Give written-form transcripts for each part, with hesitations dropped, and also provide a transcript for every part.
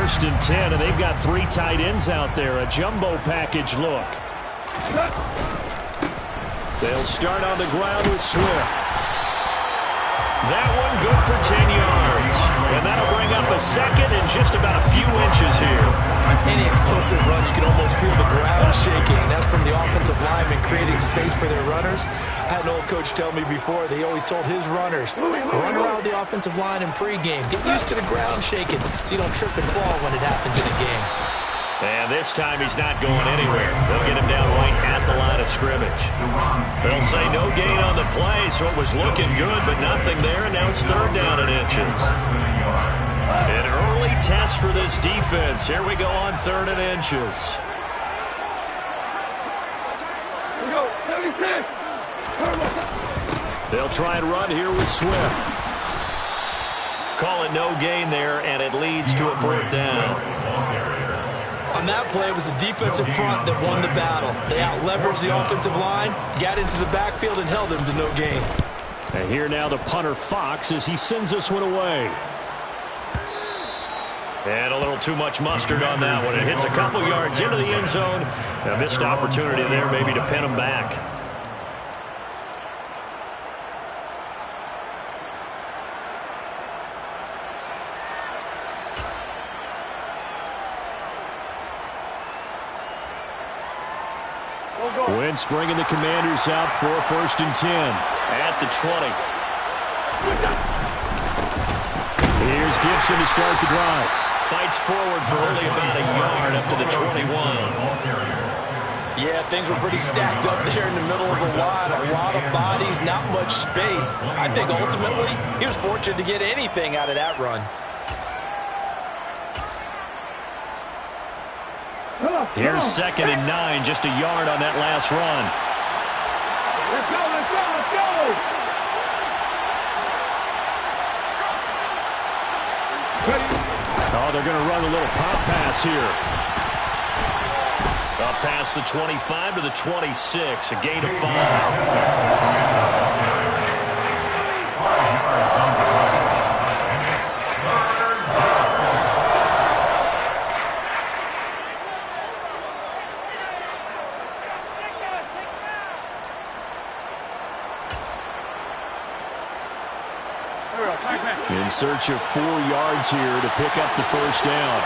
first and 10, and they've got 3 tight ends out there. A jumbo package look. They'll start on the ground with Swift. That one good for 10 yards. And that'll bring up a second and just about a few inches here. Any explosive run, you can almost feel the ground shaking, and that's from the offensive linemen creating space for their runners. I had an old coach tell me before, they always told his runners, run around the offensive line in pregame. Get used to the ground shaking so you don't trip and fall when it happens in a game. And this time he's not going anywhere. They'll get him down right at the line of scrimmage. They'll say no gain on the play, so it was looking good, but nothing there, and now it's 3rd down and inches. An early test for this defense. Here we go on 3rd and inches. They'll try and run here with Swift. Call it no gain there, and it leads to a 4th down. On that play, it was the defensive front that won the battle. They out-leveraged the offensive line, got into the backfield, and held them to no gain. And here now the punter, Fox, as he sends this one away. And a little too much mustard on that one. It hits a couple yards into the end zone. A missed opportunity there maybe to pin him back. Wentz bringing the Commanders out for a 1st and 10. At the 20. Here's Gibson to start the drive. Fights forward for only about a yard up to the 21. Yeah, things were pretty stacked up there in the middle of the line. A lot of bodies, not much space. I think ultimately he was fortunate to get anything out of that run. Here's 2nd and 9, just a yard on that last run. Let's go, let's go, let's go! Oh, they're going to run a little pop pass here. Up past the 25 to the 26, a gain of 5. In search of 4 yards here to pick up the 1st down.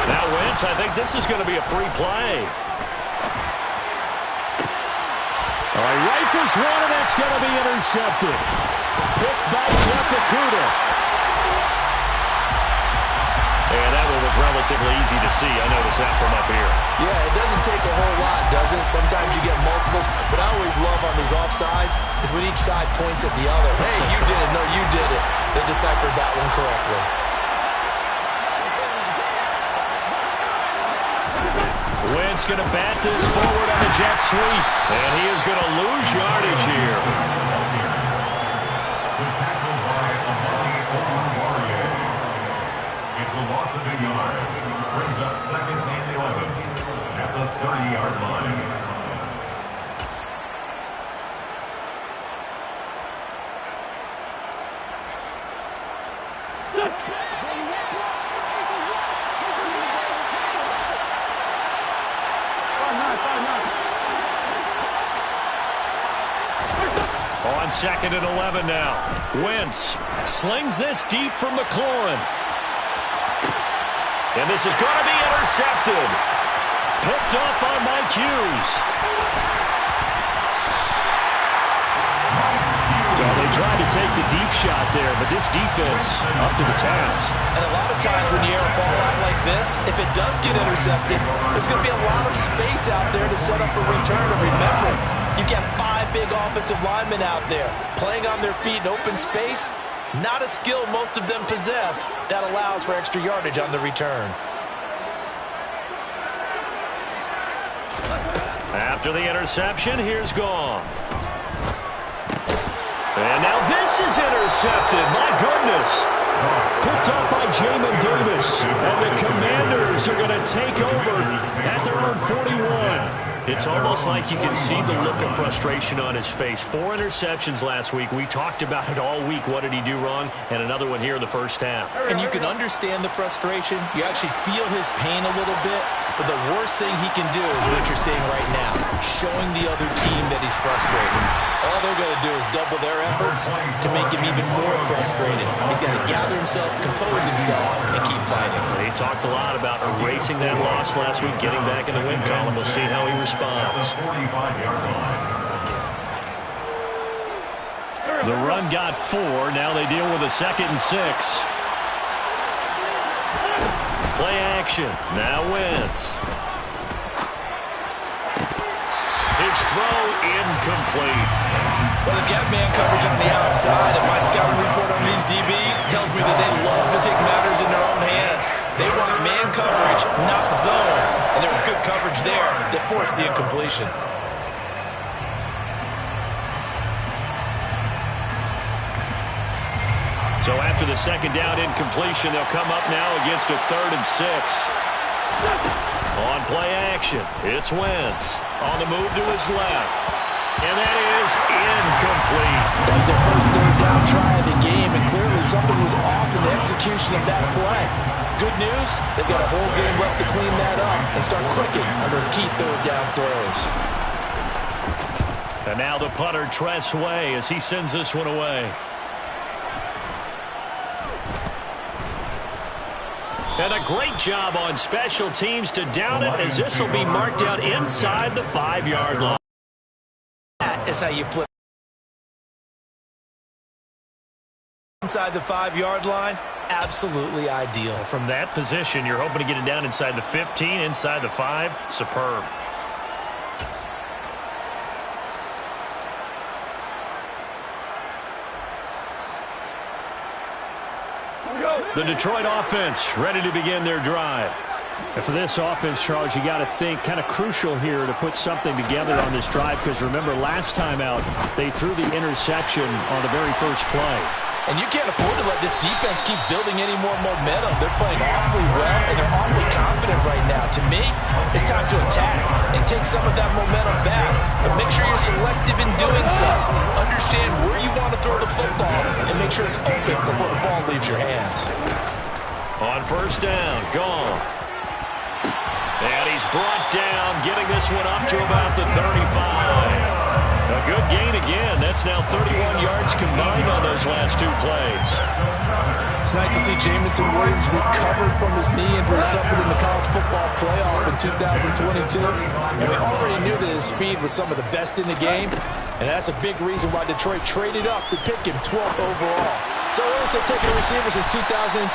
Now Wentz, I think this is going to be a free play. All right, rifles one, and that's going to be intercepted. Picked by Jeff Okudah. And that one was relatively easy to see. I noticed that from up here. Yeah, it doesn't take a whole lot, does it? Sometimes you get multiples. What I always love on these offsides is when each side points at the other. Hey, you did it. No, you did it. They deciphered that one correctly. Wentz going to bat this forward on the jet sweep. And he is going to lose yardage here. It's a loss of a yard. Brings up 2nd and 11 at the 30-yard line. On 2nd and 11 now. Wentz slings this deep from McLaurin. And this is going to be intercepted. Picked up by Mike Hughes. Well, they tried to take the deep shot there, but this defense up to the task. And a lot of times when you air a ball out like this, if it does get intercepted, there's going to be a lot of space out there to set up a return. And remember, you've got 5 big offensive linemen out there playing on their feet in open space. Not a skill most of them possess that allows for extra yardage on the return. After the interception, here's Goff. And now this is intercepted. My goodness. Picked up by Jamin Davis. And the Commanders are going to take over at their own 41. It's almost like you can see the look of frustration on his face. 4 interceptions last week. We talked about it all week. What did he do wrong? And another one here in the first half. And you can understand the frustration. You actually feel his pain a little bit. But the worst thing he can do is what you're seeing right now, showing the other team that he's frustrated. All they're going to do is double their efforts to make him even more frustrated. He's got to gather himself, compose himself, and keep fighting. He talked a lot about erasing that loss last week, getting back in the win column. We'll see how he responds. The run got 4. Now they deal with a 2nd and 6. Play action. Now Wentz. His throw incomplete. Well, they've got man coverage on the outside, and my scouting report on these DBs tells me that they love to take matters in their own hands. They want man coverage, not zone. And there was good coverage there that forced the incompletion. So after the 2nd down incompletion, they'll come up now against a 3rd and 6. On play action, it's Wentz. On the move to his left. And that is incomplete. That was their first 3rd down try of the game, and clearly something was off in the execution of that play. Good news, they've got a whole game left to clean that up and start clicking on those key 3rd down throws. And now the punter, Tress Way, as he sends this one away. And a great job on special teams to down it, as this will be marked out inside the 5-yard line. That is how you flip. Inside the 5-yard line, absolutely ideal. From that position, you're hoping to get it down inside the 15, inside the 5. Superb. The Detroit offense ready to begin their drive. And for this offense, Charles, you got to think kind of crucial here to put something together on this drive, because remember last time out they threw the interception on the very first play. And you can't afford to let this defense keep building any more momentum. They're playing awfully well, and they're awfully confident right now. To me, it's time to attack and take some of that momentum back. But make sure you're selective in doing so. Understand where you want to throw the football, and make sure it's open before the ball leaves your hands. On 1st down, Goff. And he's brought down, getting this one up to about the 35. A good gain again. That's now 31 yards combined on those last 2 plays. It's nice to see Jameson Williams recovered from his knee injury suffered in the college football playoff in 2022. And we already knew that his speed was some of the best in the game. And that's a big reason why Detroit traded up to pick him 12th overall. So also taking a receiver since 2007.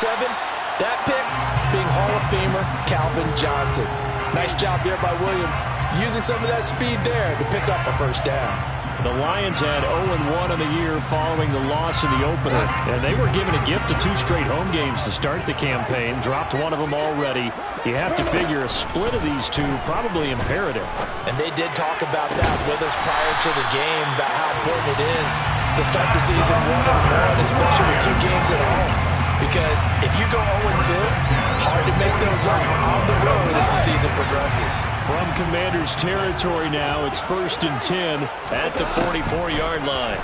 That pick being Hall of Famer Calvin Johnson. Nice job there by Williams, using some of that speed there to pick up a 1st down. The Lions had 0-1 on the year following the loss in the opener, and they were given a gift of 2 straight home games to start the campaign. Dropped one of them already. You have to figure a split of these 2 probably imperative. And they did talk about that with us prior to the game, about how important it is to start the season 1-1, especially with 2 games at home. Because if you go 0-2, hard to make those up on the road as the season progresses. From Commanders territory now, it's 1st and 10 at the 44-yard line.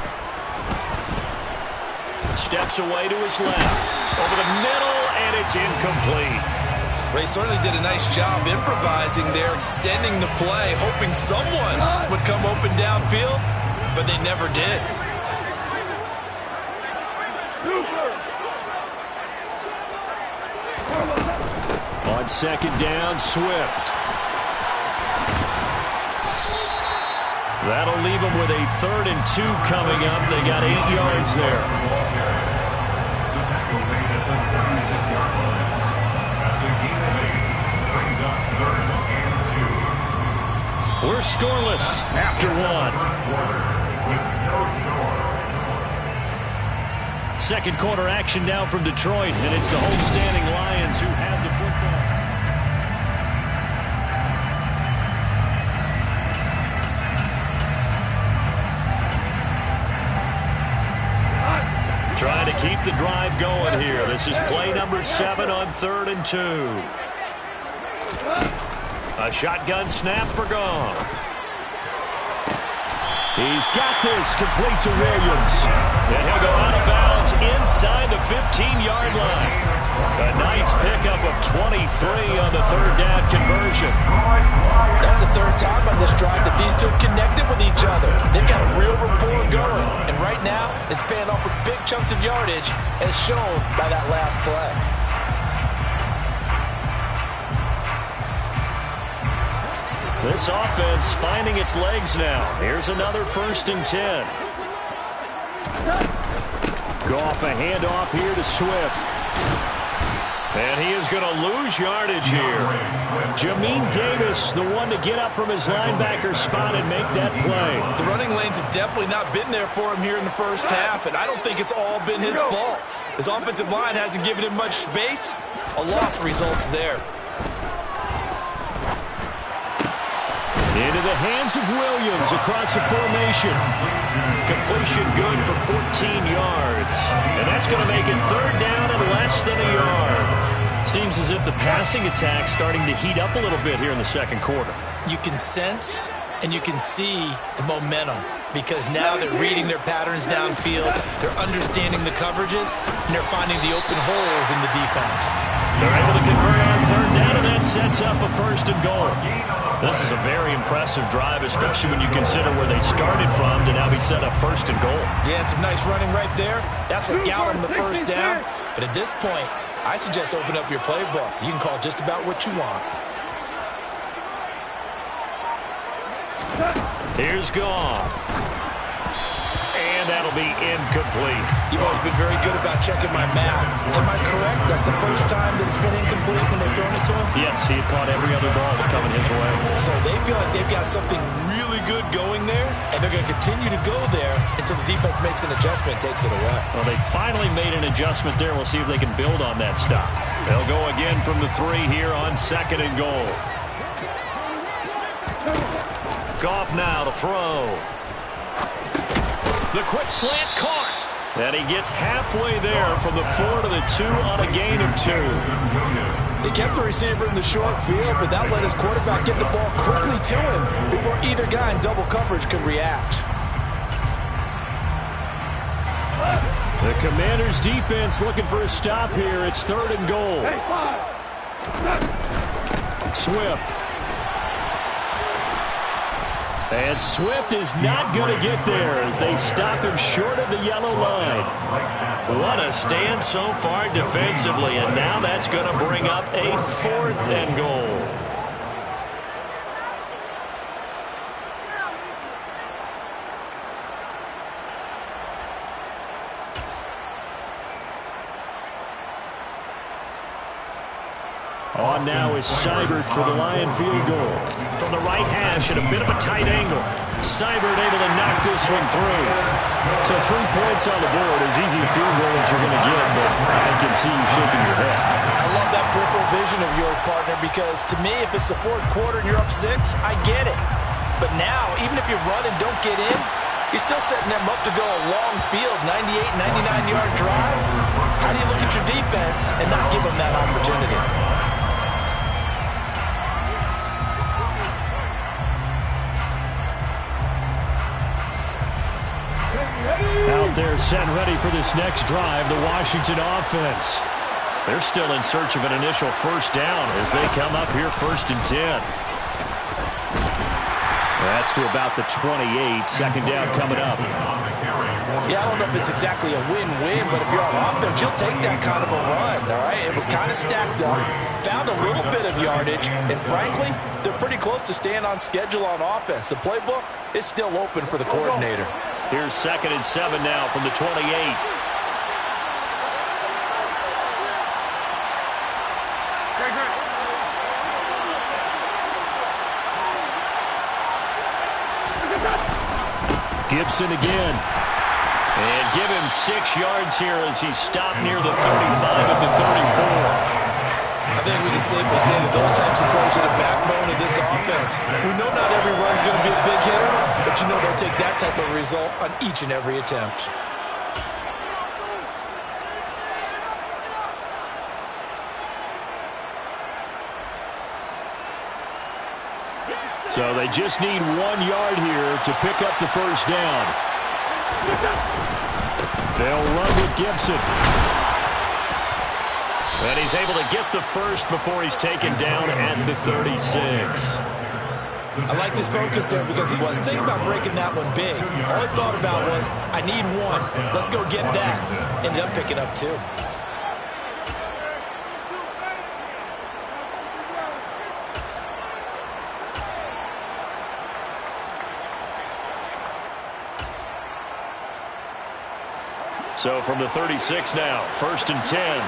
Steps away to his left. Over the middle, and it's incomplete. Ray certainly did a nice job improvising there, extending the play, hoping someone would come open downfield, but they never did. On 2nd down, Swift. That'll leave them with a 3rd and 2 coming up. They got 8 yards there. We're scoreless after 1. 2nd quarter action now from Detroit, and it's the homestanding Lions who have the football. Trying to keep the drive going here. This is play number 7 on 3rd and 2. A shotgun snap for Goff. He's got this complete to Williams. And he'll go out of bounds inside the 15-yard line. A nice pickup of 23 on the third down conversion. That's the third time on this drive that these two have connected with each other. They've got a real rapport going. And right now, it's paying off with big chunks of yardage, as shown by that last play. This offense finding its legs now. Here's another 1st and 10. Goff a handoff here to Swift. And he is going to lose yardage here. Jamin Davis, the one to get up from his linebacker spot and make that play. The running lanes have definitely not been there for him here in the first half, and I don't think it's all been his fault. His offensive line hasn't given him much space. A loss results there. Into the hands of Williams across the formation. Completion good for 14 yards. And that's going to make it 3rd down and less than a yard. Seems as if the passing attack's starting to heat up a little bit here in the second quarter. You can sense and you can see the momentum, because now they're reading their patterns downfield, they're understanding the coverages, and they're finding the open holes in the defense. They're able to convert on 3rd down, and that sets up a 1st and goal. This is a very impressive drive, especially when you consider where they started from to now be set up 1st and goal. Yeah, and some nice running right there. That's what got them the 1st down. But at this point, I suggest open up your playbook. You can call just about what you want. Here's Goff. And that'll be incomplete. You've always been very good about checking my math. Am I correct? That's the first time that it's been incomplete when they've thrown it to him? Yes, he had caught every other ball that coming his way. So they feel like they've got something really good going there, and they're going to continue to go there until the defense makes an adjustment and takes it away. Well, they finally made an adjustment there. We'll see if they can build on that stop. They'll go again from the 3 here on 2nd and goal. Goff now to throw. The quick slant caught. And he gets halfway there from the 4 to the 2 on a gain of 2. They kept the receiver in the short field, but that let his quarterback get the ball quickly to him before either guy in double coverage could react. The Commanders' defense looking for a stop here. It's 3rd and goal. Swift. And Swift is not going to get there as they stop him short of the yellow line. What a stand so far defensively, and now that's going to bring up a 4th and goal. On now is Seibert for the Lion field goal. From the right hash at a bit of a tight angle. Seibert able to knock this one through. So 3 points on the board, as easy a field goal as you're going to get, but I can see you shaking your head. I love that peripheral vision of yours, partner, because to me, if it's the 4th quarter and you're up 6, I get it. But now, even if you run and don't get in, you're still setting them up to go a long field, 98, 99-yard drive. How do you look at your defense and not give them that opportunity? Out there set ready for this next drive, the Washington offense. They're still in search of an initial 1st down as they come up here 1st and 10. That's to about the 28. 2nd down coming up. Yeah, I don't know if it's exactly a win-win, but if you're on offense, you'll take that kind of a run, all right? It was kind of stacked up, found a little bit of yardage, and frankly, they're pretty close to staying on schedule on offense. The playbook is still open for the coordinator. Here's 2nd and 7 now from the 28. Gibson again. And give him 6 yards here as he's stopped near the 35 at the 34. I think we can safely say that those types of plays are the backbone of this offense. We know not every run's going to be a big hitter, but you know they'll take that type of result on each and every attempt. So they just need 1 yard here to pick up the first down. They'll run with Gibson. And he's able to get the first before he's taken down at the 36. I liked his focus there because he wasn't thinking about breaking that one big. All he thought about was, I need 1. Let's go get that. Ended up picking up 2. So from the 36 now, 1st and 10.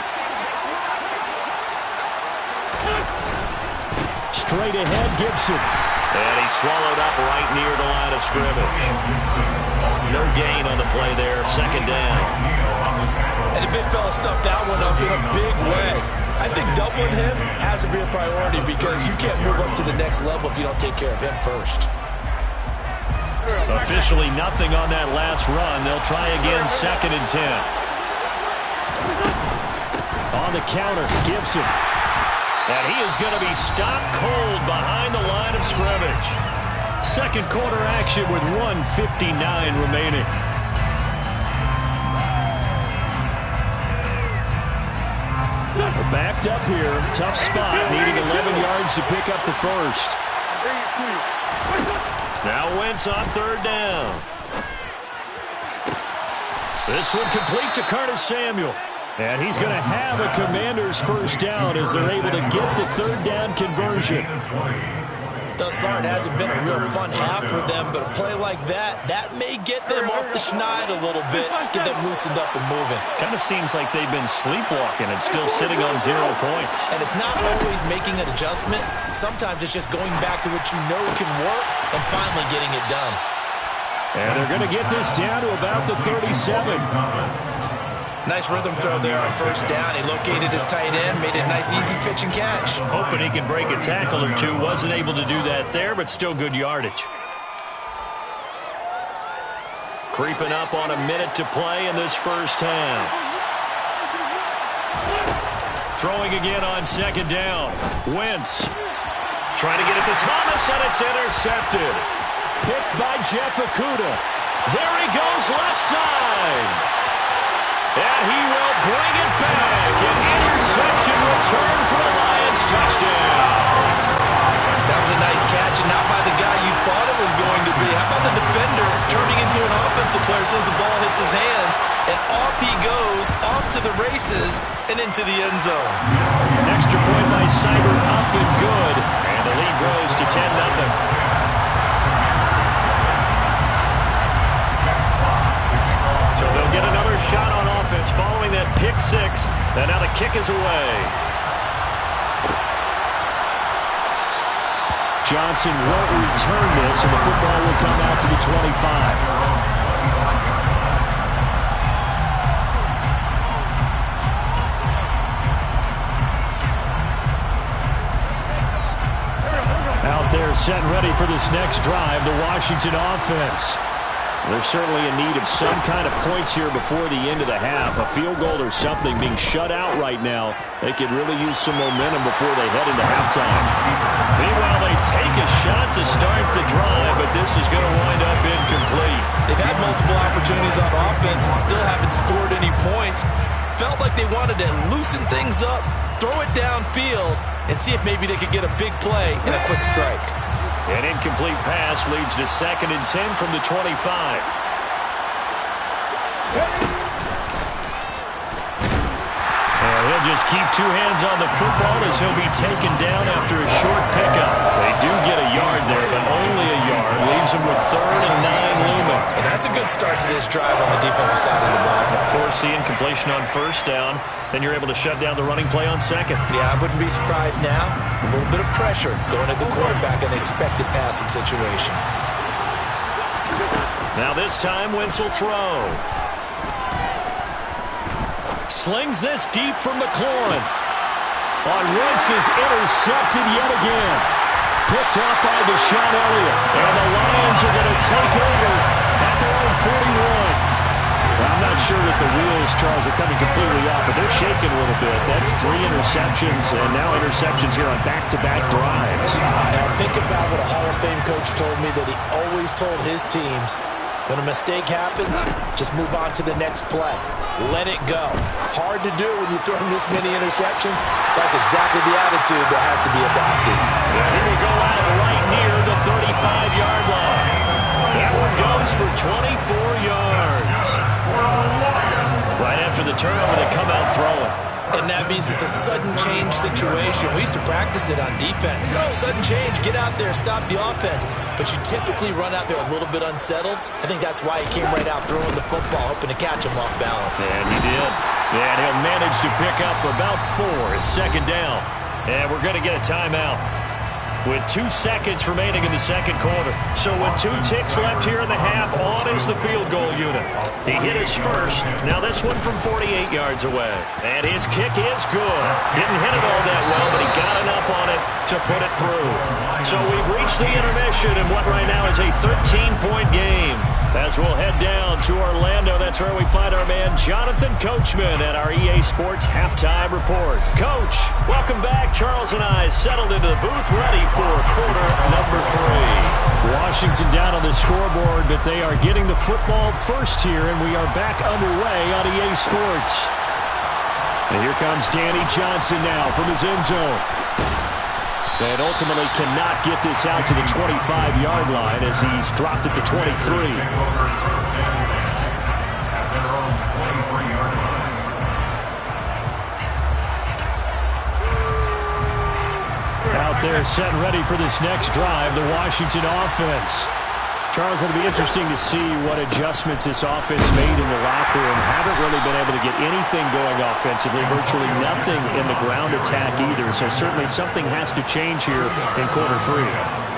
Straight ahead, Gibson. And he's swallowed up right near the line of scrimmage. No gain on the play there, 2nd down. And the big fella stuffed that one up in a big way. I think doubling him has to be a priority because you can't move up to the next level if you don't take care of him first. Officially nothing on that last run. They'll try again, 2nd and 10. On the counter, Gibson. And he is going to be stopped cold behind the line of scrimmage. Second quarter action with 1:59 remaining. We're backed up here. Tough spot, needing 11 yards to pick up the first. Now Wentz on 3rd down. This one complete to Curtis Samuel. And he's going to have a Commander's first down as they're able to get the 3rd down conversion. Thus far, it hasn't been a real fun half for them, but a play like that may get them off the schneid a little bit, get them loosened up and moving. Kind of seems like they've been sleepwalking and still sitting on 0 points. And it's not always making an adjustment. Sometimes it's just going back to what you know can work and finally getting it done. And they're going to get this down to about the 37. Nice rhythm throw there on 1st down. He located his tight end, made it a nice easy pitch and catch. Hoping he can break a tackle or two. Wasn't able to do that there, but still good yardage. Creeping up on a minute to play in this first half. Throwing again on 2nd down. Wentz trying to get it to Thomas, and it's intercepted. Picked by Jeff Okudah. There he goes, left side. And he will bring it back. An interception return for the Lions touchdown. That was a nice catch, and not by the guy you thought it was going to be. How about the defender turning into an offensive player as soon as the ball hits his hands, and off he goes, off to the races, and into the end zone. An extra point by Seibert, up and good. And the lead grows to 10-0. So they'll get another shot on offense following that pick 6. And now the kick is away. Johnson won't return this, and the football will come out to the 25. Out there set and ready for this next drive, the Washington offense. They're certainly in need of some kind of points here before the end of the half. A field goal or something, being shut out right now. They could really use some momentum before they head into halftime. Meanwhile, they take a shot to start the drive, but this is going to wind up incomplete. They've had multiple opportunities on offense and still haven't scored any points. Felt like they wanted to loosen things up, throw it downfield, and see if maybe they could get a big play and a quick strike. An incomplete pass leads to 2nd and 10 from the 25. And he'll just keep 2 hands on the football as he'll be taken down after a short pickup. They do get a yard there, but only a yard. Leaves them with 3rd and 9 looming. And that's a good start to this drive on the defensive side of the ball. Forcing completion on 1st down. Then you're able to shut down the running play on 2nd. Yeah, I wouldn't be surprised now. A little bit of pressure going at the quarterback in an expected passing situation. Now this time, Wentz will throw. Slings this deep from McLaurin. On Wentz is intercepted yet again. Picked off by Deshaun Elliott. And the Lions are going to take over at their own 41. I'm not sure sure that the wheels, Charles, are coming completely off, but they're shaking a little bit. That's 3 interceptions, and now interceptions here on back-to-back drives. Now think about what a Hall of Fame coach told me, that he always told his teams, when a mistake happens, just move on to the next play. Let it go. Hard to do when you've thrown this many interceptions. That's exactly the attitude that has to be adopted. Yeah, he will go out right near the 35-yard line. That one goes for 24 yards. Right after the turnover, they come out throwing. And that means it's a sudden change situation. We used to practice it on defense. Sudden change, get out there, stop the offense. But you typically run out there a little bit unsettled. I think that's why he came right out throwing the football, hoping to catch him off balance. And he did. And he'll manage to pick up about 4. It's second down. And we're going to get a timeout with 2 seconds remaining in the second quarter. So with 2 ticks left here in the half, on is the field goal unit. He hit his first. Now this one from 48 yards away. And his kick is good. Didn't hit it all that well, but he got enough on it to put it through. So we've reached the intermission in what right now is a 13-point game. As we'll head down to Orlando, that's where we find our man Jonathan Coachman at our EA Sports Halftime Report. Coach, welcome back. Charles and I settled into the booth, ready for quarter number 3. Washington down on the scoreboard, but they are getting the football first here, and we are back underway on EA Sports. And here comes Danny Johnson now from his end zone. And ultimately cannot get this out to the 25-yard line as he's dropped it to 23. Out there set and ready for this next drive, the Washington offense. Charles, it'll be interesting to see what adjustments this offense made in the locker room. Haven't really been able to get anything going offensively, virtually nothing in the ground attack either. So certainly something has to change here in quarter 3.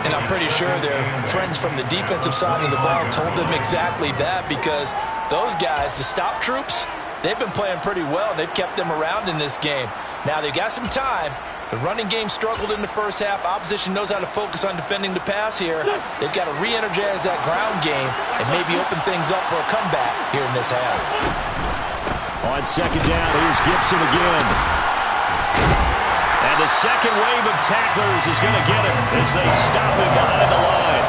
And I'm pretty sure their friends from the defensive side of the ball told them exactly that, because those guys, the stop troops, they've been playing pretty well. They've kept them around in this game. Now they've got some time. The running game struggled in the first half. Opposition knows how to focus on defending the pass here. They've got to re-energize that ground game and maybe open things up for a comeback here in this half. On second down, here's Gibson again. And the second wave of tacklers is going to get him as they stop him behind the line.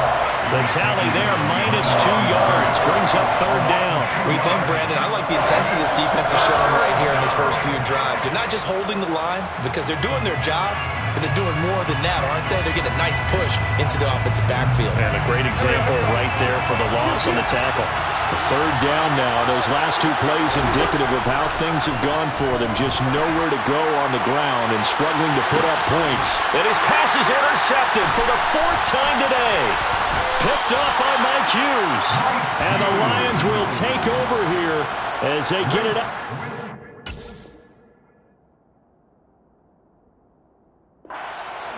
The tally there, -2 yards, brings up third down. What do you think, Brandon? I like the intensity this defense is showing right here in these first few drives. They're not just holding the line because they're doing their job, but they're doing more than that, aren't they? They're getting a nice push into the offensive backfield. And a great example right there for the loss on the tackle. The third down now. Those last 2 plays indicative of how things have gone for them. Just nowhere to go on the ground and struggling to put up points. And his pass is intercepted for the 4th time today. Picked up by Mike Hughes. And the Lions will take over here as they get it up.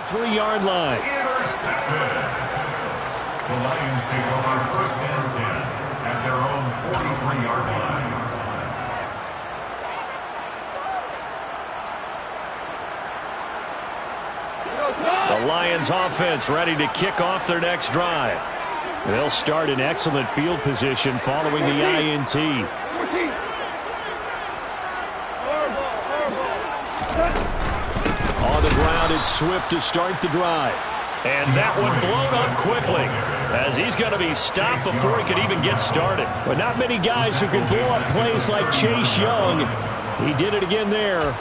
Three-yard line. The Lions take over 1st and 10 at their own 43-yard line. The Lions offense ready to kick off their next drive. They'll start in excellent field position following the INT. On the ground, it's Swift to start the drive. And that one blown up quickly as he's going to be stopped before he could even get started. But not many guys who can blow up plays like Chase Young. He did it again there.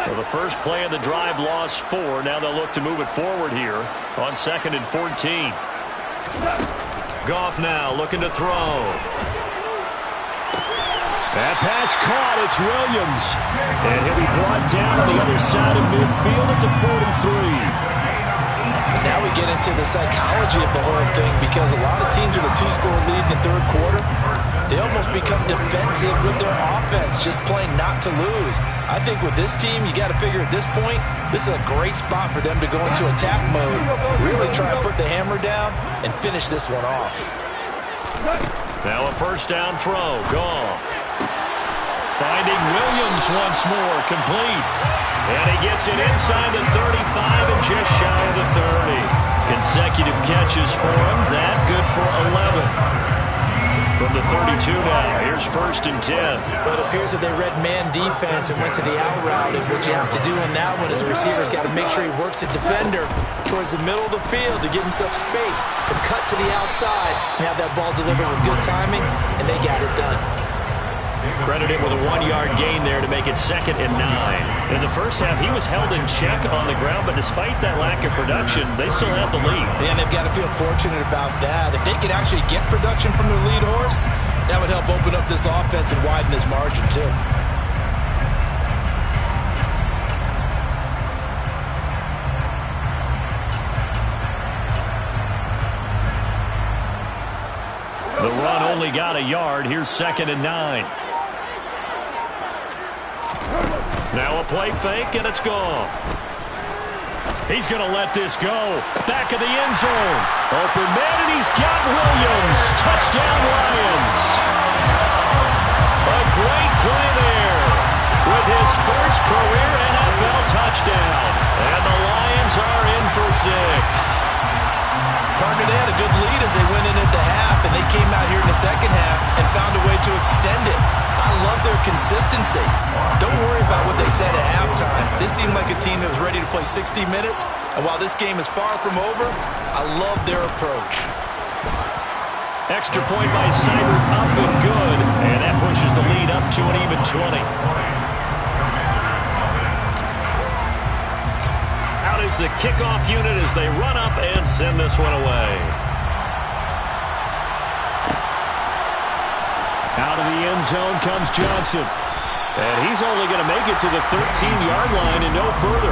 Well, the first play of the drive lost 4. Now they'll look to move it forward here on 2nd and 14. Goff now looking to throw. That pass caught. It's Williams. And he'll be brought down on the other side of midfield at the 43. And now we get into the psychology of the whole thing, because a lot of teams with a 2-score lead in the third quarter, they almost become defensive with their offense, just playing not to lose. I think with this team, you got to figure at this point, this is a great spot for them to go into attack mode, really try to put the hammer down and finish this one off. Now a first down throw. Goff finding Williams once more, complete. And he gets it inside the 35 and just shy of the 30. Consecutive catches for him. That good for 11. From the 32 now, here's 1st and 10. Well, it appears that they read man defense and went to the out route. And what you have to do on that one is the receiver's got to make sure he works the defender towards the middle of the field to give himself space to cut to the outside and have that ball delivered with good timing, and they got it done. Credited with a 1-yard gain there to make it 2nd and 9. In the first half, he was held in check on the ground, but despite that lack of production, they still have the lead. And they've got to feel fortunate about that. If they could actually get production from their lead horse, that would help open up this offense and widen this margin too. The run only got a yard. Here's 2nd and 9. Now a play fake, and it's gone. He's going to let this go. Back of the end zone. Open man, and he's got Williams. Touchdown, Lions. A great play there with his first career NFL touchdown. And the Lions are in for 6. Partner, they had a good lead as they went in at the half, and they came out here in the second half and found a way to extend it. I love their consistency. Don't worry about what they said at halftime. This seemed like a team that was ready to play 60 minutes, and while this game is far from over, I love their approach. Extra point by Seibert, up and good, and that pushes the lead up to an even 20. Out is the kickoff unit as they run up and send this one away. Out of the end zone comes Johnson. And he's only going to make it to the 13-yard line and no further.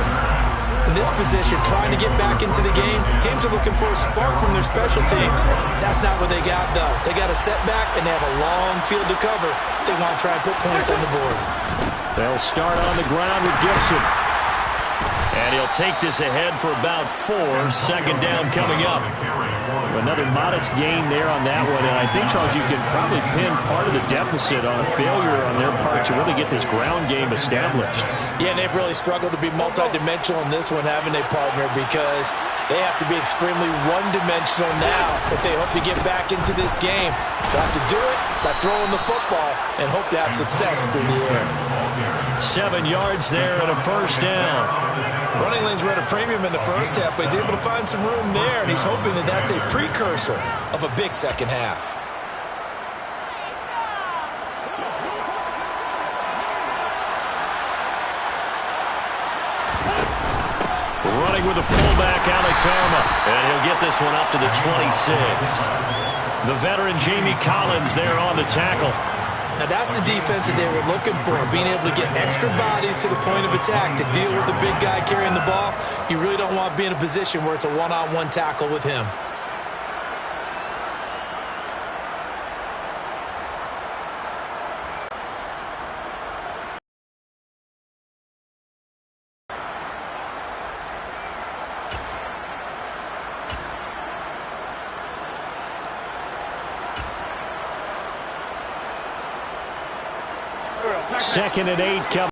In this position, trying to get back into the game, teams are looking for a spark from their special teams. That's not what they got, though. They got a setback, and they have a long field to cover if they want to try and put points on the board. They'll start on the ground with Gibson. And he'll take this ahead for about 4. 2nd down coming up. Another modest gain there on that one. And I think, Charles, you can probably pin part of the deficit on a failure on their part to really get this ground game established. Yeah, and they've really struggled to be multidimensional in this one, haven't they, partner? Because they have to be extremely one-dimensional now if they hope to get back into this game. They have to do it by throwing the football and hope to have success through the air. 7 yards there and a 1st down. Running lanes were at a premium in the first half, but he's able to find some room there, and he's hoping that that's a precursor of a big second half. Running with the fullback, Alex Arma, and he'll get this one up to the 26. The veteran Jamie Collins there on the tackle. Now that's the defense that they were looking for, being able to get extra bodies to the point of attack to deal with the big guy carrying the ball. You really don't want to be in a position where it's a one-on-one tackle with him. Second and 8 coming.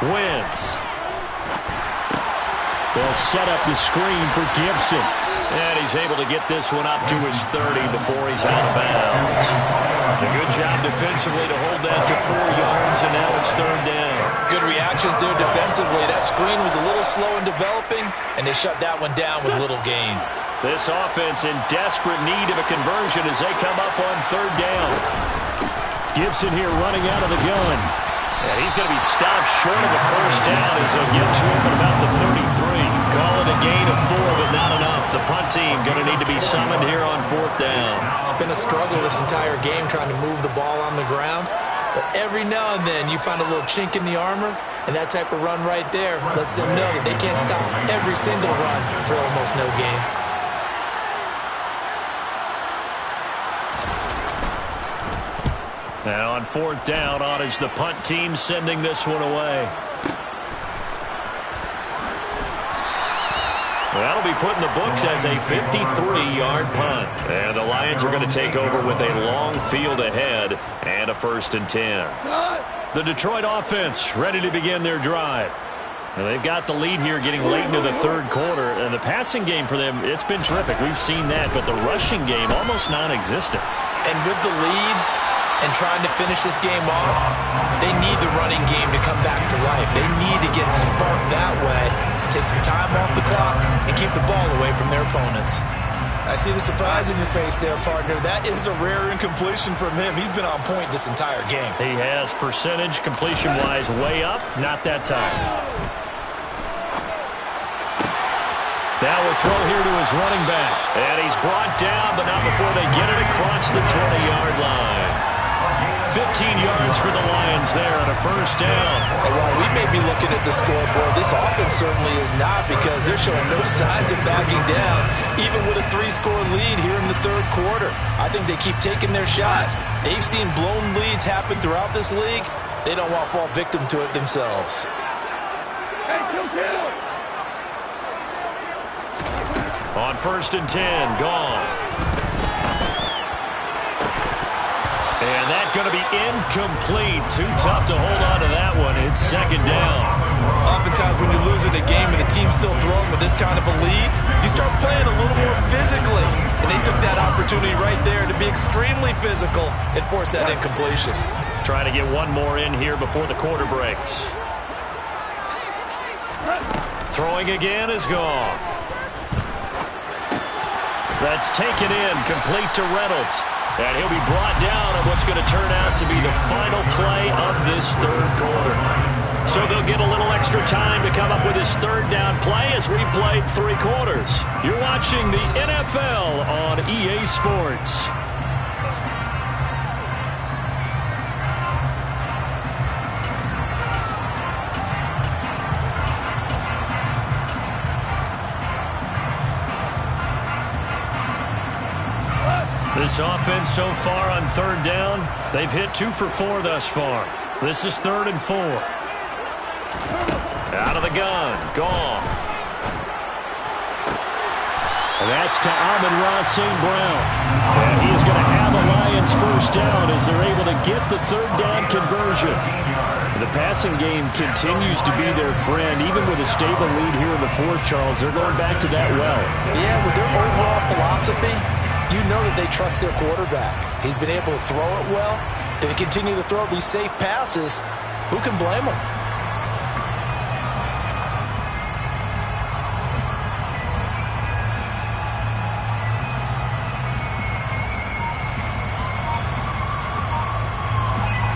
Wentz. They'll set up the screen for Gibson. And he's able to get this one up to his 30 before he's out of bounds. A good job defensively to hold that to 4 yards, and now it's 3rd down. Good reactions there defensively. That screen was a little slow in developing, and they shut that one down with little gain. This offense in desperate need of a conversion as they come up on 3rd down. Gibson here running out of the gun. And he's going to be stopped short of the 1st down as he'll get to him at about the 33. Call it a gain of 4, but not enough. The punt team going to need to be summoned here on 4th down. It's been a struggle this entire game trying to move the ball on the ground. But every now and then you find a little chink in the armor, and that type of run right there lets them know that they can't stop every single run for almost no gain. Now on 4th down, on is the punt team sending this one away. That'll be put in the books as a 53-yard punt. And the Lions are going to take over with a long field ahead and a 1st and 10. The Detroit offense ready to begin their drive. And they've got the lead here getting late into the 3rd quarter. And the passing game for them, it's been terrific. We've seen that. But the rushing game, almost non-existent. And with the lead and trying to finish this game off, they need the running game to come back to life. They need to get sparked that way, take some time off the clock, and keep the ball away from their opponents. I see the surprise in your face there, partner. That is a rare incompletion from him. He's been on point this entire game. He has percentage completion-wise way up, not that time. Now we'll throw here to his running back. And he's brought down, but not before they get it across the 20-yard line. 15 yards for the Lions there on a 1st down. And while we may be looking at the scoreboard, this offense certainly is not, because they're showing no signs of backing down, even with a 3-score lead here in the 3rd quarter. I think they keep taking their shots. They've seen blown leads happen throughout this league. They don't want to fall victim to it themselves. On 1st and 10, Goff. And that's going to be incomplete. Too tough to hold on to that one. It's 2nd down. Oftentimes when you're losing a game and the team's still throwing with this kind of a lead, you start playing a little more physically. And they took that opportunity right there to be extremely physical and force that incompletion. Trying to get one more in here before the quarter breaks. Throwing again is Goff. That's taken in, complete to Reynolds. And he'll be brought down on what's going to turn out to be the final play of this 3rd quarter. So they'll get a little extra time to come up with his 3rd down play as we've played 3 quarters. You're watching the NFL on EA Sports. This offense so far on 3rd down, they've hit 2 for 4 thus far. This is 3rd and 4. Out of the gun, Goff. And that's to Amon-Ra St. Brown. And he is going to have a Lions 1st down as they're able to get the 3rd down conversion. The passing game continues to be their friend. Even with a stable lead here in the 4th, Charles, they're going back to that well. Yeah, with their overall philosophy, you know that they trust their quarterback. He's been able to throw it well. If they continue to throw these safe passes, who can blame them?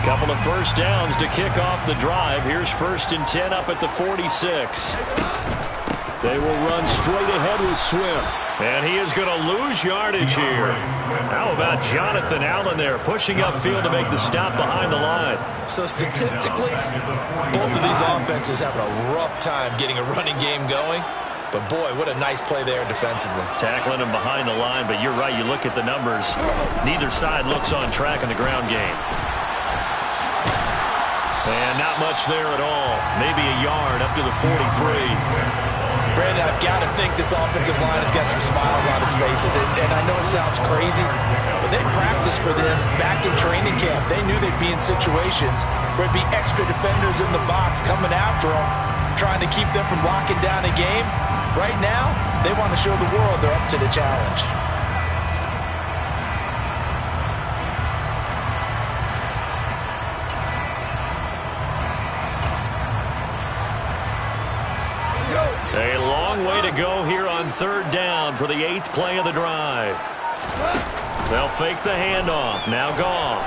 Couple of 1st downs to kick off the drive. Here's 1st and 10 up at the 46. They will run straight ahead with Swift. And he is going to lose yardage here. How about Jonathan Allen there pushing upfield to make the stop behind the line? So statistically, both of these offenses having a rough time getting a running game going. But boy, what a nice play there defensively. Tackling him behind the line, but you're right. You look at the numbers. Neither side looks on track in the ground game. And not much there at all. Maybe a yard up to the 43. Brandon, I've got to think this offensive line has got some smiles on its faces. And I know it sounds crazy, but they practiced for this back in training camp. They knew they'd be in situations where it'd be extra defenders in the box coming after them, trying to keep them from locking down a game. Right now, they want to show the world they're up to the challenge. A long way to go here on 3rd down for the 8th play of the drive. They'll fake the handoff. Now Goff.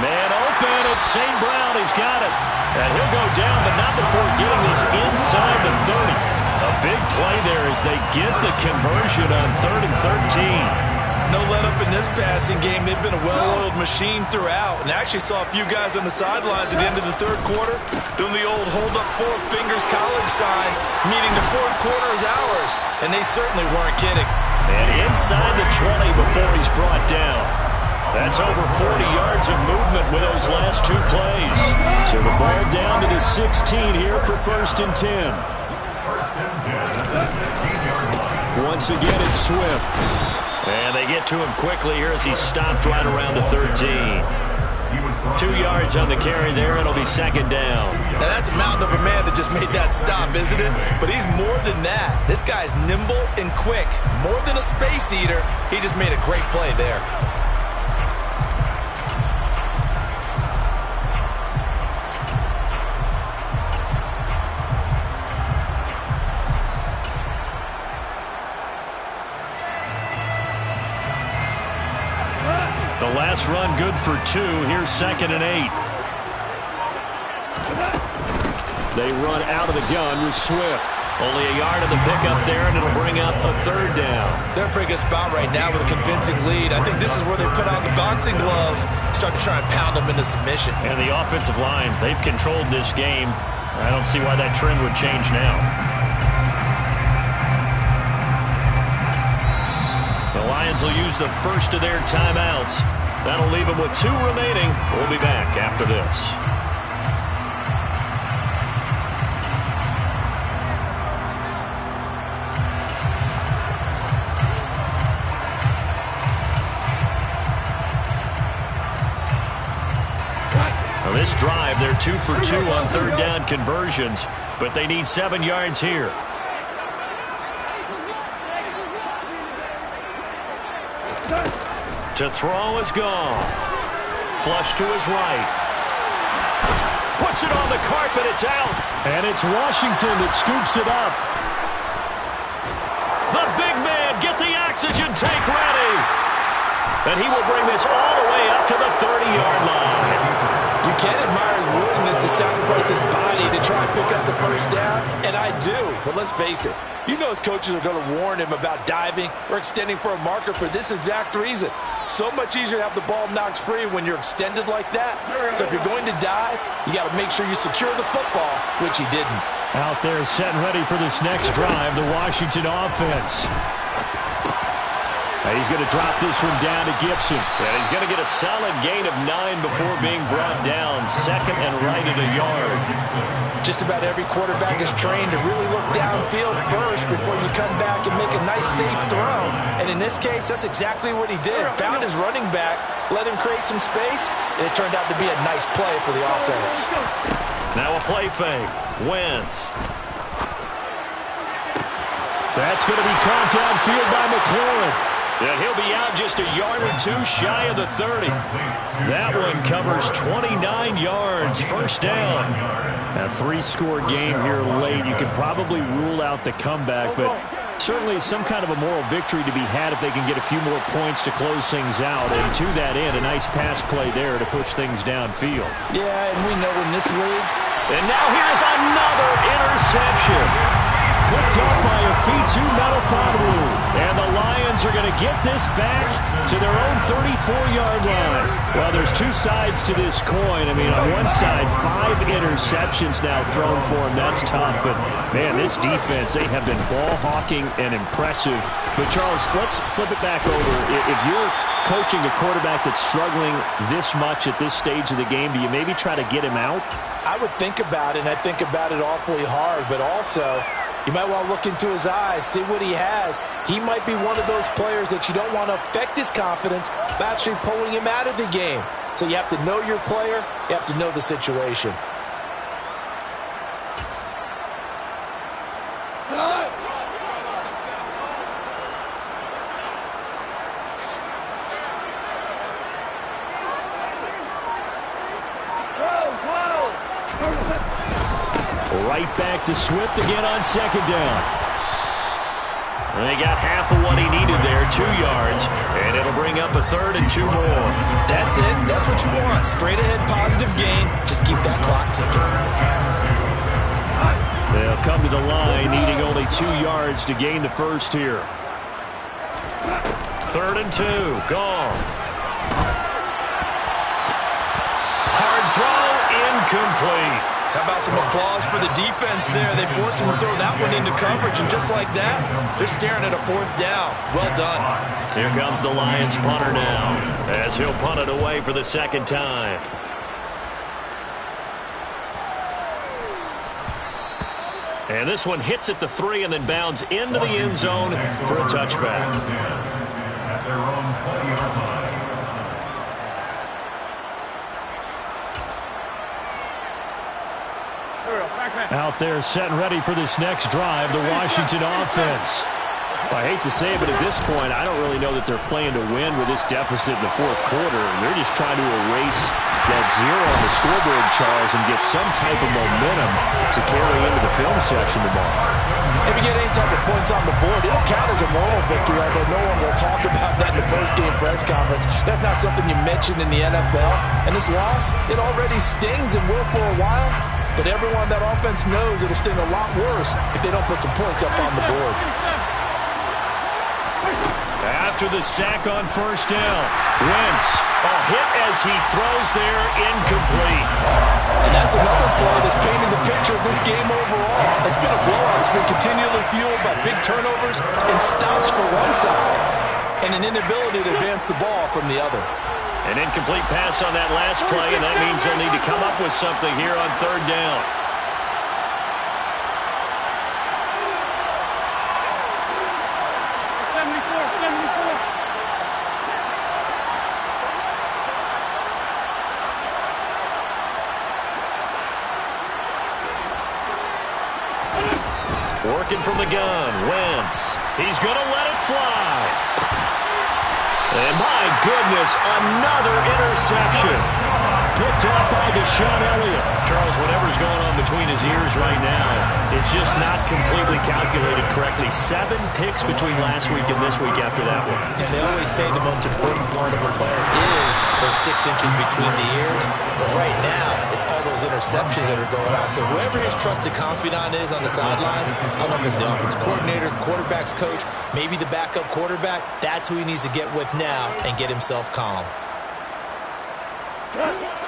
Man open. It's St. Brown. He's got it. And he'll go down, but not before getting this inside the 30. A big play there as they get the conversion on 3rd and 13. No let up in this passing game. They've been a well-oiled machine throughout. And I actually saw a few guys on the sidelines at the end of the 3rd quarter doing the old hold up 4 fingers college sign, meaning the 4th quarter is ours. And they certainly weren't kidding. And inside the 20 before he's brought down. That's over 40 yards of movement with those last 2 plays. So the ball down to the 16 here for 1st and 10. Once again, it's Swift. And they get to him quickly here as he stopped right around the 13. 2 yards on the carry there. It'll be 2nd down. Now that's a mountain of a man that just made that stop, isn't it? But he's more than that. This guy's nimble and quick. More than a space eater. He just made a great play there. The last run good for 2. Here's 2nd and 8. They run out of the gun with Swift. Only a yard of the pickup there, and it'll bring up a 3rd down. They're in a pretty good spot right now with a convincing lead. I think this is where they put on the boxing gloves, start to try and pound them into submission. And the offensive line, they've controlled this game. I don't see why that trend would change now. The Lions will use the first of their timeouts. That'll leave them with 2 remaining. We'll be back after this. Now this drive, they're 2 for 2 on 3rd down conversions, but they need 7 yards here. To throw is gone. Flush to his right. Puts it on the carpet. It's out. And it's Washington that scoops it up. The big man, get the oxygen tank ready. And he will bring this all the way up to the 30-yard line. You can admire his willingness to sacrifice his body to try and pick up the 1st down, and I do. But let's face it, you know his coaches are going to warn him about diving or extending for a marker for this exact reason. So much easier to have the ball knocked free when you're extended like that. So if you're going to dive, you got to make sure you secure the football, which he didn't. Out there set and ready for this next drive, the Washington offense. He's going to drop this one down to Gibson. And he's going to get a solid gain of 9 before being brought down. 2nd and right at a yard. Just about every quarterback is trained to really look downfield first before you come back and make a nice, safe throw. And in this case, that's exactly what he did. Found his running back, let him create some space, and it turned out to be a nice play for the offense. Now a play fake. Wentz. That's going to be caught downfield by McLaurin. And he'll be out just a yard or 2 shy of the 30. That one covers 29 yards. 1st down. A 3-score game here late. You can probably rule out the comeback, but certainly some kind of a moral victory to be had if they can get a few more points to close things out. And to that end, a nice pass play there to push things downfield. Yeah, and we know in this league. And now here's another interception. Picked up by Afitu Melifonwu. And the Lions are going to get this back to their own 34-yard line. Well, there's 2 sides to this coin. I mean, on one side, 5 interceptions now thrown for him. That's tough. But, man, this defense, they have been ball hawking and impressive. But, Charles, let's flip it back over. If you're coaching a quarterback that's struggling this much at this stage of the game, do you maybe try to get him out? I would think about it, and I think about it awfully hard. But also, you might want to look into his eyes, see what he has. He might be one of those players that you don't want to affect his confidence by actually pulling him out of the game. So you have to know your player. You have to know the situation. Right back to Swift again on 2nd down. And they got half of what he needed there, 2 yards, and it'll bring up a 3rd and 2 more. That's it. That's what you want. Straight ahead positive gain. Just keep that clock ticking. They'll come to the line, needing only 2 yards to gain the first here. 3rd and 2. Goff. Hard throw, incomplete. How about some applause for the defense there? They forced him to throw that one into coverage, and just like that, they're staring at a 4th down. Well done. Here comes the Lions punter now, as he'll punt it away for the 2nd time. And this one hits at the 3 and then bounds into the end zone for a touchback. At their own 20-yard line. Out there set and ready for this next drive, the Washington offense. I hate to say it, but at this point, I don't really know that they're playing to win with this deficit in the 4th quarter. They're just trying to erase that 0 on the scoreboard, Charles, and get some type of momentum to carry into the film section tomorrow. If you get any type of points on the board, it'll count as a moral victory, although no one will talk about that in the post-game press conference. That's not something you mention in the NFL. And this loss, it already stings and will for a while, but everyone that offense knows it'll sting a lot worse if they don't put some points up on the board. After the sack on 1st down, Wentz, a hit as he throws there, incomplete. And that's another play that's painting the picture of this game overall. It's been a blowout. It's been continually fueled by big turnovers and stops for one side and an inability to advance the ball from the other. An incomplete pass on that last play, and that means they'll need to come up with something here on 3rd down. Working from the gun, Wentz. He's going to let it fly. And my goodness, another interception. Picked up by Deshaun Elliott. Charles, whatever's going on between his ears right now, it's just not completely calculated correctly. 7 picks between last week and this week after that one. And they always say the most important part of a player is those 6 inches between the ears. But right now, it's all those interceptions that are going on. So whoever his trusted confidant is on the sidelines, I don't know if it's the offensive coordinator, the quarterback's coach, maybe the backup quarterback, that's who he needs to get with now and get himself calm.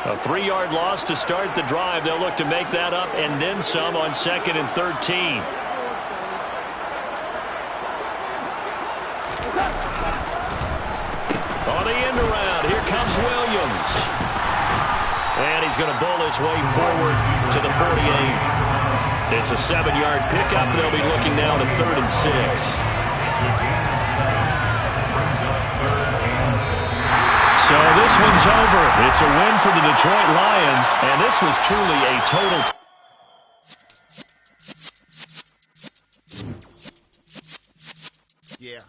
A 3-yard loss to start the drive. They'll look to make that up and then some on 2nd and 13. On the end around, here comes Williams. And he's going to bowl his way forward to the 48. It's a 7-yard pickup. They'll be looking now to 3rd and 6. So this one's over. It's a win for the Detroit Lions, and this was truly a total... Yeah.